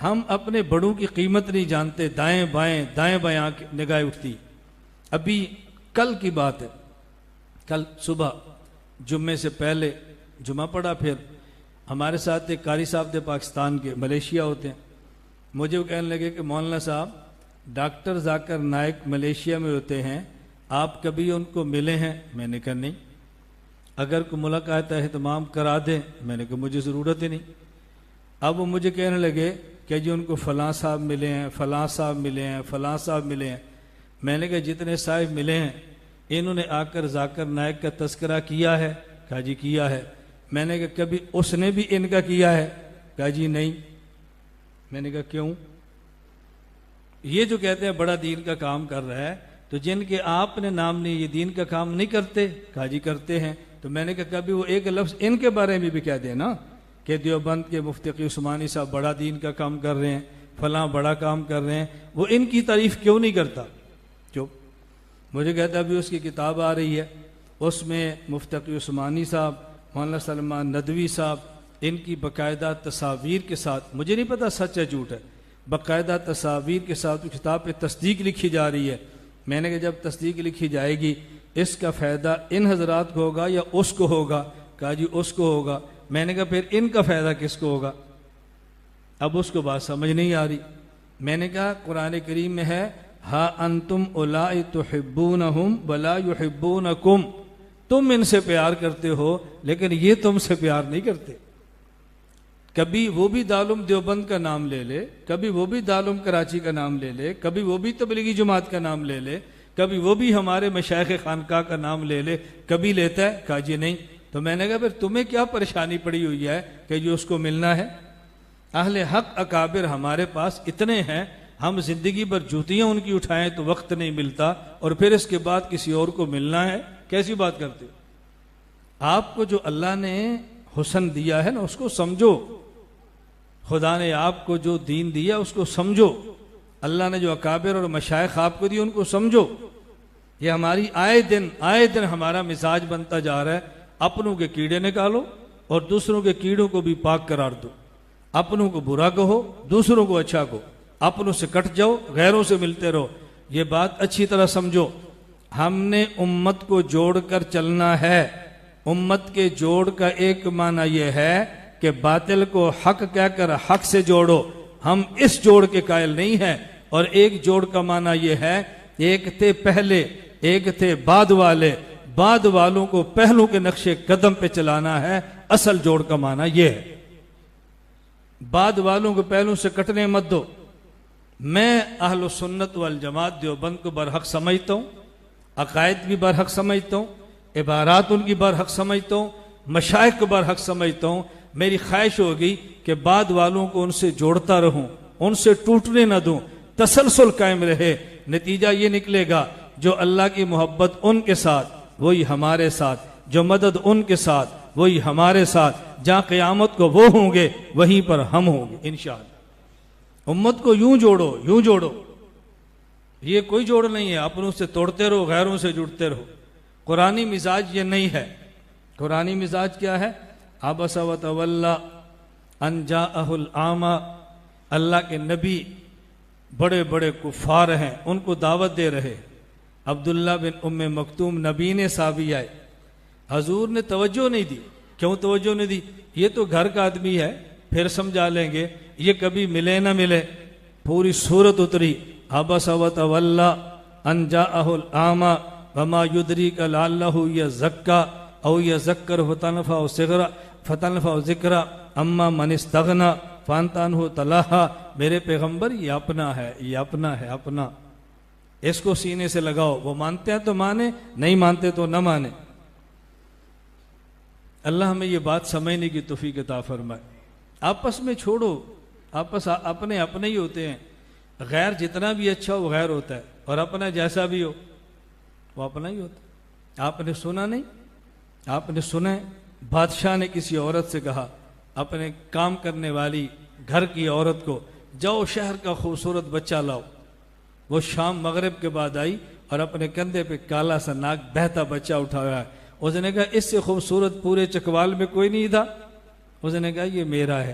ہم اپنے بڑوں کی قیمت نہیں جانتے، دائیں بائیں نگاہ اٹھتی۔ ابھی کل کی بات ہے، کل صبح جمعے سے پہلے جمعہ پڑھا، پھر ہمارے ساتھ ایک قاری صاحب تھے پاکستان کے، ملیشیا ہوتے ہیں۔ مجھے وہ کہنے لگے کہ مولانا صاحب ڈاکٹر ذاکر نائک ملیشیا میں ہوتے ہیں، آپ کبھی ان کو ملے ہیں؟ میں نے کہا نہیں، اگر کوئی ملاقات اہتمام کرا دیں۔ میں نے کہا مجھے ضرورت ہی نہیں۔ اب وہ مجھے کہنے لگے کہ جی ان کو فلاں صاحب ملے ہیں، فلاں صاحب ملے ہیں، فلاں صاحب ملے ہیں۔ میں نے کہا جتنے صاحب ملے ہیں انہوں نے آ کر ذاکر نائک کا تذکرہ کیا ہے؟ کہا جی کیا ہے۔ میں نے کہا کبھی اس نے بھی ان کا کیا ہے؟ کہا جی نہیں۔ میں نے کہا کیوں؟ یہ جو کہتے ہیں بڑا دین کا کام کر رہا ہے، تو جن کے آپ نے نام نہیں، یہ دین کا کام نہیں کرتے؟ کہا جی کرتے ہیں۔ تو میں نے کہا کبھی وہ ایک لفظ ان کے بارے میں بھی کہہ دیں نا کہ دیوبند کے مفتی تقی عثمانی صاحب بڑا دین کا کام کر رہے ہیں، فلاں بڑا کام کر رہے ہیں، وہ ان کی تعریف کیوں نہیں کرتا؟ چپ۔ مجھے کہتا ابھی اس کی کتاب آ رہی ہے، اس میں مفتی تقی عثمانی صاحب، مولانا سلمان ندوی صاحب، ان کی باقاعدہ تصاویر کے ساتھ، مجھے نہیں پتا سچ ہے جھوٹ ہے، باقاعدہ تصاویر کے ساتھ کتاب پہ تصدیق لکھی جا رہی ہے۔ میں نے کہا جب تصدیق لکھی جائے گی اس کا فائدہ ان حضرات کو ہوگا یا اس کو ہوگا؟ کہا جی اس کو ہوگا۔ میں نے کہا پھر ان کا فائدہ کس کو ہوگا؟ اب اس کو بات سمجھ نہیں آ رہی۔ میں نے کہا قرآن کریم میں ہے ہا انتم اولائی تحبونہم ولا یحبونکم، تم ان سے پیار کرتے ہو لیکن یہ تم سے پیار نہیں کرتے۔ کبھی وہ بھی دارالعلوم دیوبند کا نام لے لے، کبھی وہ بھی دارالعلوم کراچی کا نام لے لے، کبھی وہ بھی تبلیغی جماعت کا نام لے لے، کبھی وہ بھی ہمارے مشائخ خانقاہ کا نام لے لے، کبھی لیتا ہے؟ کہا جی نہیں۔ تو میں نے کہا پھر تمہیں کیا پریشانی پڑی ہوئی ہے کہ جو اس کو ملنا ہے؟ اہل حق اکابر ہمارے پاس اتنے ہیں، ہم زندگی بھر جوتیاں ان کی اٹھائیں تو وقت نہیں ملتا، اور پھر اس کے بعد کسی اور کو ملنا ہے؟ کیسی بات کرتے ہو؟ آپ کو جو اللہ نے حسن دیا ہے نا اس کو سمجھو، خدا نے آپ کو جو دین دیا اس کو سمجھو، اللہ نے جو اکابر اور مشائخ آپ کو دی ان کو سمجھو۔ یہ ہماری آئے دن ہمارا مزاج بنتا جا رہا ہے، اپنوں کے کیڑے نکالو اور دوسروں کے کیڑوں کو بھی پاک قرار دو، اپنوں کو برا کہو دوسروں کو اچھا کہو، اپنوں سے کٹ جاؤ غیروں سے ملتے رہو۔ یہ بات اچھی طرح سمجھو، ہم نے امت کو جوڑ کر چلنا ہے۔ امت کے جوڑ کا ایک معنی یہ ہے کہ باطل کو حق کہہ کر حق سے جوڑو، ہم اس جوڑ کے قائل نہیں ہیں۔ اور ایک جوڑ کا معنی یہ ہے ایک تھے پہلے ایک تھے بعد والے، بعد والوں کو پہلوں کے نقشے قدم پہ چلانا ہے، اصل جوڑ کا معنی یہ ہے۔ بعد والوں کو پہلوں سے کٹنے مت دو۔ میں اہل سنت والجماعت دیوبند کو برحق سمجھتا ہوں، عقائد بھی برحق سمجھتا ہوں، عبارات ان کی برحق سمجھتا ہوں، مشائخ کو برحق سمجھتا ہوں۔ میری خواہش ہوگی کہ بعد والوں کو ان سے جوڑتا رہوں، ان سے ٹوٹنے نہ دوں، تسلسل قائم رہے۔ نتیجہ یہ نکلے گا جو اللہ کی محبت ان کے ساتھ وہی ہمارے ساتھ، جو مدد ان کے ساتھ وہی ہمارے ساتھ، جہاں قیامت کو وہ ہوں گے وہیں پر ہم ہوں گے انشاءاللہ۔ امت کو یوں جوڑو، یوں جوڑو، یہ کوئی جوڑ نہیں ہے اپنوں سے توڑتے رہو غیروں سے جڑتے رہو۔ قرآنی مزاج یہ نہیں ہے۔ قرآنی مزاج کیا ہے؟ عبس وتولی ان جاءہ الاعمی، اللہ کے نبی بڑے بڑے کفار ہیں ان کو دعوت دے رہے۔ عبداللہ بن ام مکتوم نبی نے صحابی آئے، حضور نے توجہ نہیں دی۔ کیوں توجہ نہیں دی؟ یہ تو گھر کا آدمی ہے، پھر سمجھا لیں گے، یہ کبھی ملے نہ ملے۔ پوری صورت اتری عبس وتولی ان جاءہ الاعمی وما یدریک لعلہ یزکی او یذکر فتنفع ذکرہ اما من استغنی فانت عنہ تلہی۔ میرے پیغمبر یہ اپنا ہے، یہ اپنا ہے، اپنا، اس کو سینے سے لگاؤ، وہ مانتے ہیں تو مانے، نہیں مانتے تو نہ مانے۔ اللہ ہمیں یہ بات سمجھنے کی توفیق عطا فرمائے۔ آپس میں چھوڑو، آپس اپنے اپنے ہی ہوتے ہیں، غیر جتنا بھی اچھا ہو وہ غیر ہوتا ہے، اور اپنا جیسا بھی ہو وہ اپنا ہی ہوتا ہے۔ آپ نے سنا نہیں؟ آپ نے سنا ہے بادشاہ نے کسی عورت سے کہا، اپنے کام کرنے والی گھر کی عورت کو، جاؤ شہر کا خوبصورت بچہ لاؤ۔ وہ شام مغرب کے بعد آئی اور اپنے کندھے پہ کالا سا ناک بہتا بچہ اٹھایا ہے۔ اس نے کہا اس سے خوبصورت پورے چکوال میں کوئی نہیں تھا۔ اس نے کہا یہ میرا ہے۔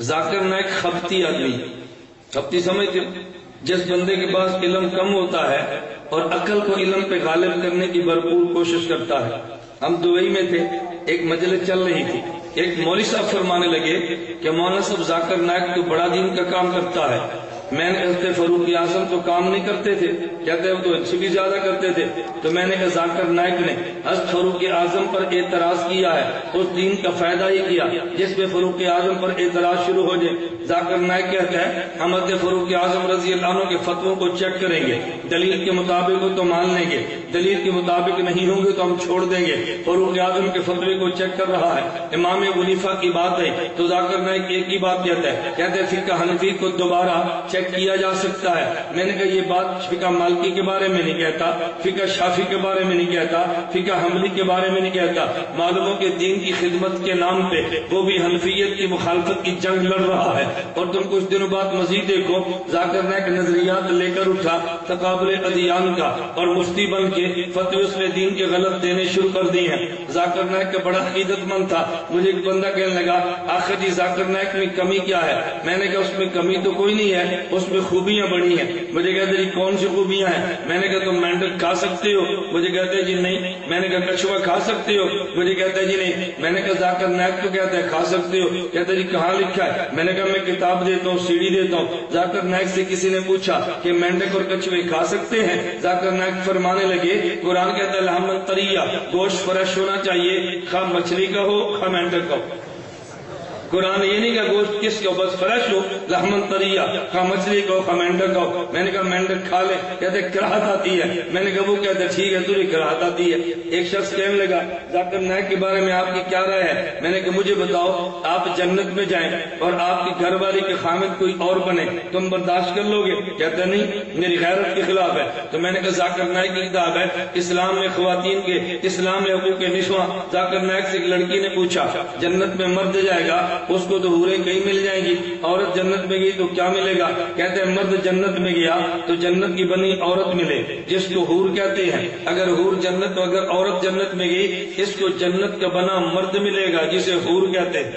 ذاکر نائک خبتی آدمی، خبتی سمجھتے ہو؟ جس بندے کے پاس علم کم ہوتا ہے اور عقل کو علم پہ غالب کرنے کی بھرپور کوشش کرتا ہے۔ ہم دبئی میں تھے، ایک مجلس چل رہی تھی، ایک مولوی صاحب فرمانے لگے کہ مولانا صاحب ذاکر نائک تو بڑا دین کا کام کرتا ہے۔ میں نے کہتے فاروق اعظم تو کام نہیں کرتے تھے، کہتے وہ تو اچھی بھی زیادہ کرتے تھے۔ تو میں نے کہا ذاکر نائک نے حضرت فاروق اعظم پر اعتراض کیا ہے، اس دین کا فائدہ ہی کیا جس پہ فاروق اعظم پر اعتراض شروع ہو جائے۔ ذاکر نائک کہتا ہے ہم حضرت فاروق اعظم رضی اللہ عنہ کے فتووں کو چیک کریں گے، دلیل کے مطابق ہو تو مان لیں گے، دلیل کے مطابق نہیں ہوں گے تو ہم چھوڑ دیں گے۔ فاروق اعظم کے فتوے کو چیک کر رہا ہے، امام ابو حنیفہ کی بات ہے تو ذاکر نائک ایک ہی بات کہتا ہے، کہتے ہیں فقہ حنفی کو دوبارہ چیک کیا جا سکتا ہے۔ میں نے کہا یہ بات فقہ مالکی کے بارے میں نہیں کہتا، فقہ شافعی کے بارے میں نہیں کہتا، فقہ حنبلی کے بارے میں نہیں کہتا۔ معلوم ہو کہ دین کی خدمت کے نام پہ وہ بھی حنفیت کی مخالفت کی جنگ لڑ رہا ہے۔ اور تم کچھ دنوں بعد مزید دیکھو ذاکر نائک نظریات لے کر اٹھا تقابل ادیان کا اور مفتی بن کے فتوی اس نے دین کے غلط دینے شروع کر دی ہیں۔ ذاکر نائک کا بڑا عقیدت مند تھا، مجھے ایک بندہ کہنے لگا آخر جی ذاکر نائک میں کمی کیا ہے؟ میں نے کہا اس میں کمی تو کوئی نہیں ہے، اس میں خوبیاں بڑی ہیں۔ مجھے کہتے جی کون سی خوبیاں ہیں؟ میں نے کہا تم مینڈک کھا سکتے ہو؟ مجھے کہتے جی نہیں۔ میں نے کہا کچھوا کھا سکتے ہو؟ مجھے کہتے جی نہیں۔ میں نے کہا ذاکر نائک تو کہتا ہے کھا سکتے ہو، کہتے جی کہاں لکھا ہے؟ میں نے کہا میں کتاب دیتا ہوں، سیڑھی دیتا ہوں۔ ذاکر نائک سے کسی نے پوچھا کہ مینڈک اور کچھوے کھا سکتے ہیں؟ ذاکر نائک فرمانے لگے قرآن کہتا ہے لحمن طریہ، گوشت فریش ہونا چاہیے، خواہ مچھلی کا ہو خواہ مینڈک کا ہو۔ قرآن یہ نہیں کہا گوشت کس کا بس فریش ہو، لحمن طریہ، خواہ مچھلی کا ہو خواہ مینڈک کا ہو۔ میں نے کہا مینڈک کھا لے، کہتے کراہت آتی ہے۔ میں نے کہا وہ کہتے ٹھیک ہے تجھے کراہت آتی ہے۔ ایک شخص کہنے لگا ذاکر نائک کے بارے میں آپ کی کیا رائے ہے؟ میں نے کہا مجھے بتاؤ آپ جنت میں جائیں اور آپ کی گھر والی کے خامد کوئی اور بنے، تم برداشت کر لو گے؟ کہتے نہیں میری غیرت کے خلاف ہے۔ تو میں نے کہا ذاکر نائک کی کتاب ہے اسلام میں خواتین کے، اسلام میں حقوق نسواں۔ ذاکر نائک سے ایک لڑکی نے پوچھا جنت میں مرد جائے گا اس کو تو حوریں کئی مل جائیں گی، عورت جنت میں گئی تو کیا ملے گا؟ کہتے ہیں مرد جنت میں گیا تو جنت کی بنی عورت ملے جس کو حور کہتے ہیں، اگر حور جنت اگر عورت جنت میں گئی اس کو جنت کا بنا مرد ملے گا جسے حور کہتے ہیں،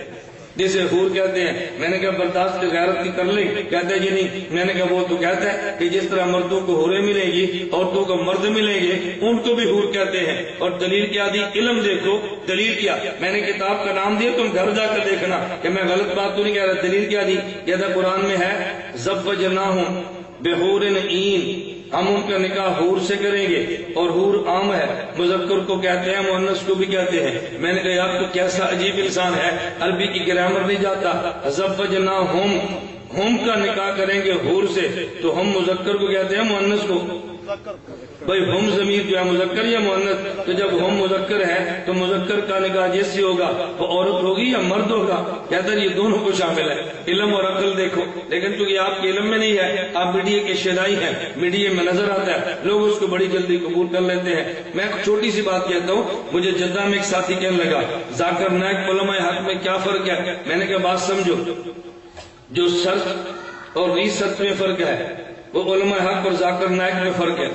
جسے حور کہتے ہیں۔ میں نے کہا برداشت غیرت کی کر لیں؟ کہتے ہیں جی نہیں۔ میں نے کہا وہ تو کہتا ہے کہ جس طرح مردوں کو حوریں ملیں گی عورتوں کو مرد ملیں گے، ان کو بھی حور کہتے ہیں۔ اور دلیل کیا دی؟ علم دیکھو دلیل کیا۔ میں نے کتاب کا نام دیا، تم گھر جا کر دیکھنا کہ میں غلط بات تو نہیں کہہ رہا۔ دلیل کیا دی؟ کہتا قرآن میں ہے زوجناہم بحور عین، ہم ان کا نکاح حور سے کریں گے۔ اور حور عام ہے، مذکر کو کہتے ہیں مؤنث کو بھی کہتے ہیں۔ میں نے کہا یار تو کیسا عجیب انسان ہے، عربی کی گرامر نہیں جاتا۔ زوجناہم، ہم کا نکاح کریں گے حور سے تو ہم مذکر کو کہتے ہیں مؤنث کو؟ بھائی ہم ضمیر جو ہے مذکر یا مؤنث؟ تو جب ہم مذکر ہے تو مذکر کا نکاح جس سے ہوگا وہ عورت ہوگی یا مرد ہوگا؟ کہتا ہے یہ دونوں کو شامل ہے۔ علم اور عقل دیکھو، لیکن چونکہ آپ کے علم میں نہیں ہے، آپ میڈیا کے شیدائی ہیں، میڈیا میں نظر آتا ہے، لوگ اس کو بڑی جلدی قبول کر لیتے ہیں۔ میں ایک چھوٹی سی بات کہتا ہوں، مجھے جدہ میں ایک ساتھی کہنے لگا ذاکر نائک علماء حق میں کیا فرق ہے؟ میں نے کہا بات سمجھو، جو سرچ اور ریسرچ میں فرق ہے وہ علماء حق اور ذاکر نائک میں فرق ہے۔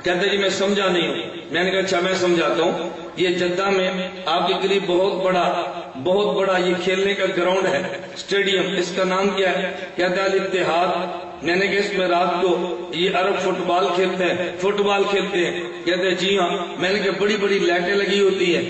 کہتے جی میں سمجھا نہیں ہوں۔ میں نے کہا اچھا میں سمجھاتا ہوں۔ یہ جدہ میں آپ کے قریب بہت بڑا یہ کھیلنے کا گراؤنڈ ہے، اسٹیڈیم، اس کا نام کیا ہے؟ کہتا ہے الاتحاد۔ میں نے کہا اس میں رات کو یہ عرب فٹ بال کھیلتے ہیں؟ کہتے ہیں جی ہاں۔ میں نے کہا بڑی بڑی لائٹیں لگی ہوتی ہیں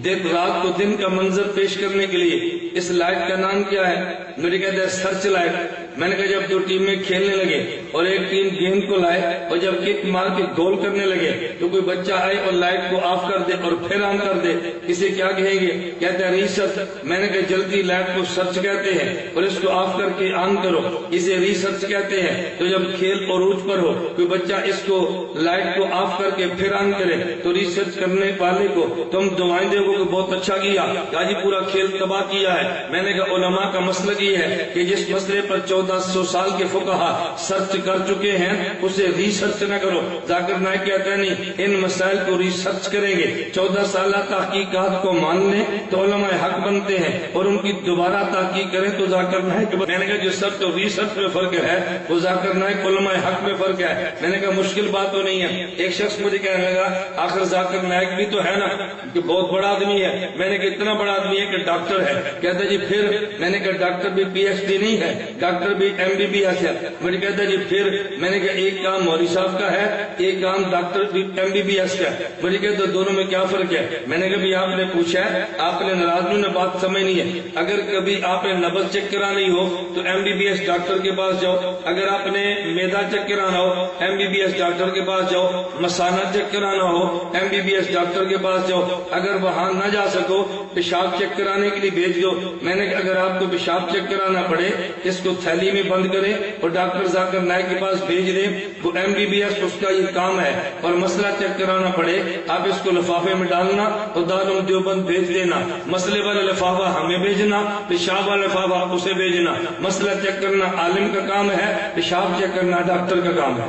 رات کو دن کا منظر پیش کرنے کے لیے، اس لائٹ کا نام کیا ہے؟ مجھے کہتے ہیں سرچ لائٹ۔ میں نے کہا جب دو ٹیمیں کھیلنے لگے اور ایک ٹیم گیند کو لائے اور جب کک مار کے گول کرنے لگے تو کوئی بچہ آئے اور لائٹ کو آف کر دے اور پھر آن کر دے، اسے کیا کہیں گے؟ کہتے ہیں ریسرچ۔ میں نے کہا جلدی لائٹ کو سرچ کہتے ہیں اور اس کو آف کر کے آن کرو، اسے ریسرچ کہتے ہیں۔ تو جب کھیل عروج پر ہو کوئی بچہ اس کو لائٹ کو آف کر کے پھر آن کرے تو ریسرچ کرنے والے کو تم دعائیں دے کہ بہت اچھا کیا، جی پورا کھیل تباہ کیا ہے۔ میں نے کہا علماء کا مسلک یہ ہے کہ جس مسئلے پر 1400 سال کے فقہا سرچ کر چکے ہیں اسے ریسرچ نہ کرو. ذاکر نائک کہتے ہیں نہیں، ان مسائل کو ریسرچ کریں گے، 14 سالہ تحقیقات کو مان لیں تو علماء حق بنتے ہیں، اور ان کی دوبارہ تحقیق کریں تو ذاکر نائک. میں نے کہا جو سب تو ریسرچ میں فرق ہے وہ ذاکر نائک علماء حق میں فرق ہے. میں نے کہا مشکل بات تو نہیں ہے. ایک شخص مجھے کہنے لگا آخر ذاکر نائک بھی تو ہے نا کہ بہت بڑا آدمی ہے. میں نے کہا اتنا بڑا آدمی ہے کہ ڈاکٹر ہے. کہتا جی پھر. میں نے کہا ڈاکٹر بھی پی ایچ ڈی نہیں ہے، ڈاکٹر بھی MBBS ہے. مجھے کہتا جی پھر. میں نے کہا ایک کام مولوی صاحب کا ہے، ایک کام ڈاکٹر MBBS کا ہے. مجھے کہتا دونوں میں کیا فرق ہے؟ میں نے کہا بھی آپ نے پوچھا ہے، آپ نے ناراض نے بات سمجھنی ہے. اگر کبھی آپ نے نبض چیک کرانی ہو تو MBBS ڈاکٹر کے پاس جاؤ. اگر آپ نے میدا چیک کرانا ہو MBBS ڈاکٹر کے پاس جاؤ. مسانہ چیک کرانا ہو MBBS ڈاکٹر کے پاس جاؤ. اگر وہاں نہ جا سکو پیشاب چیک کرانے کے لیے بھیج دو. میں نے کہا اگر آپ کو پیشاب چیک کرانا پڑے اس کو تھیلی میں بند کرے اور ڈاکٹر ذاکر نائک کے پاس بھیج دیں. وہ MBBS اس کا یہ کام ہے. اور مسئلہ چیک کرانا پڑے آپ اس کو لفافے میں ڈالنا اور دارالعلوم دیوبند بھیج دینا. مسئلے والا لفافہ ہمیں بھیجنا، پیشاب والا لفافہ اسے بھیجنا. مسئلہ چیک کرنا عالم کا کام ہے، پیشاب چیک کرنا ڈاکٹر کا کام ہے.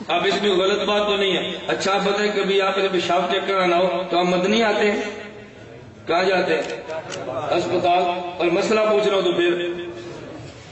اب اس میں غلط بات تو نہیں ہے. اچھا آپ بتائیں کبھی آپ نے پیشاب چیک کرانا ہو تو آپ مدنی آتے ہیں، کہاں جاتے ہیں؟ اسپتال. اور مسئلہ پوچھنا ہو تو پھر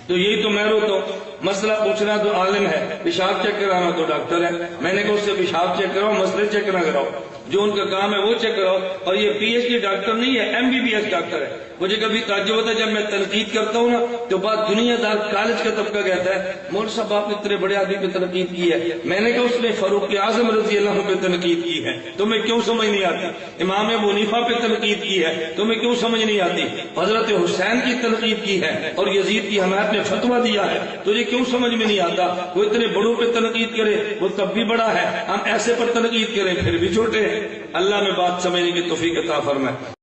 تو یہی تو میں روتا ہوں. مسئلہ پوچھنا تو عالم ہے، پیشاب چیک کرانا تو ڈاکٹر ہے. میں نے کہا اس سے پیشاب چیک کراؤ، مسئلے چیک نہ کراؤ. جو ان کا کام ہے وہ چیک کراؤ. اور یہ PhD ڈاکٹر نہیں ہے، MBBS ڈاکٹر ہے. مجھے کبھی تعجب ہوتا ہے جب میں تنقید کرتا ہوں نا تو بات دنیا دار کالج کا طبقہ کہتا ہے مولوی صاحب آپ نے اتنے بڑے آدمی پہ تنقید کی ہے. میں نے کہا اس نے فاروق اعظم رضی اللہ عنہ پہ تنقید کی ہے، تمہیں کیوں سمجھ نہیں آتی؟ امام ابو حنیفہ پہ تنقید کی ہے، تمہیں کیوں سمجھ نہیں آتی؟ حضرت حسین کی تنقید کی ہے اور یزید کی حمایت میں فتویٰ دیا ہے، تجھے کیوں سمجھ میں نہیں آتا؟ وہ اتنے بڑوں پہ تنقید کرے وہ تب بھی بڑا ہے، ہم ایسے پر تنقید کریں پھر بھی چھوٹے ہیں. اللہ میں بات سمجھنے کی توفیق عطا فرمائے.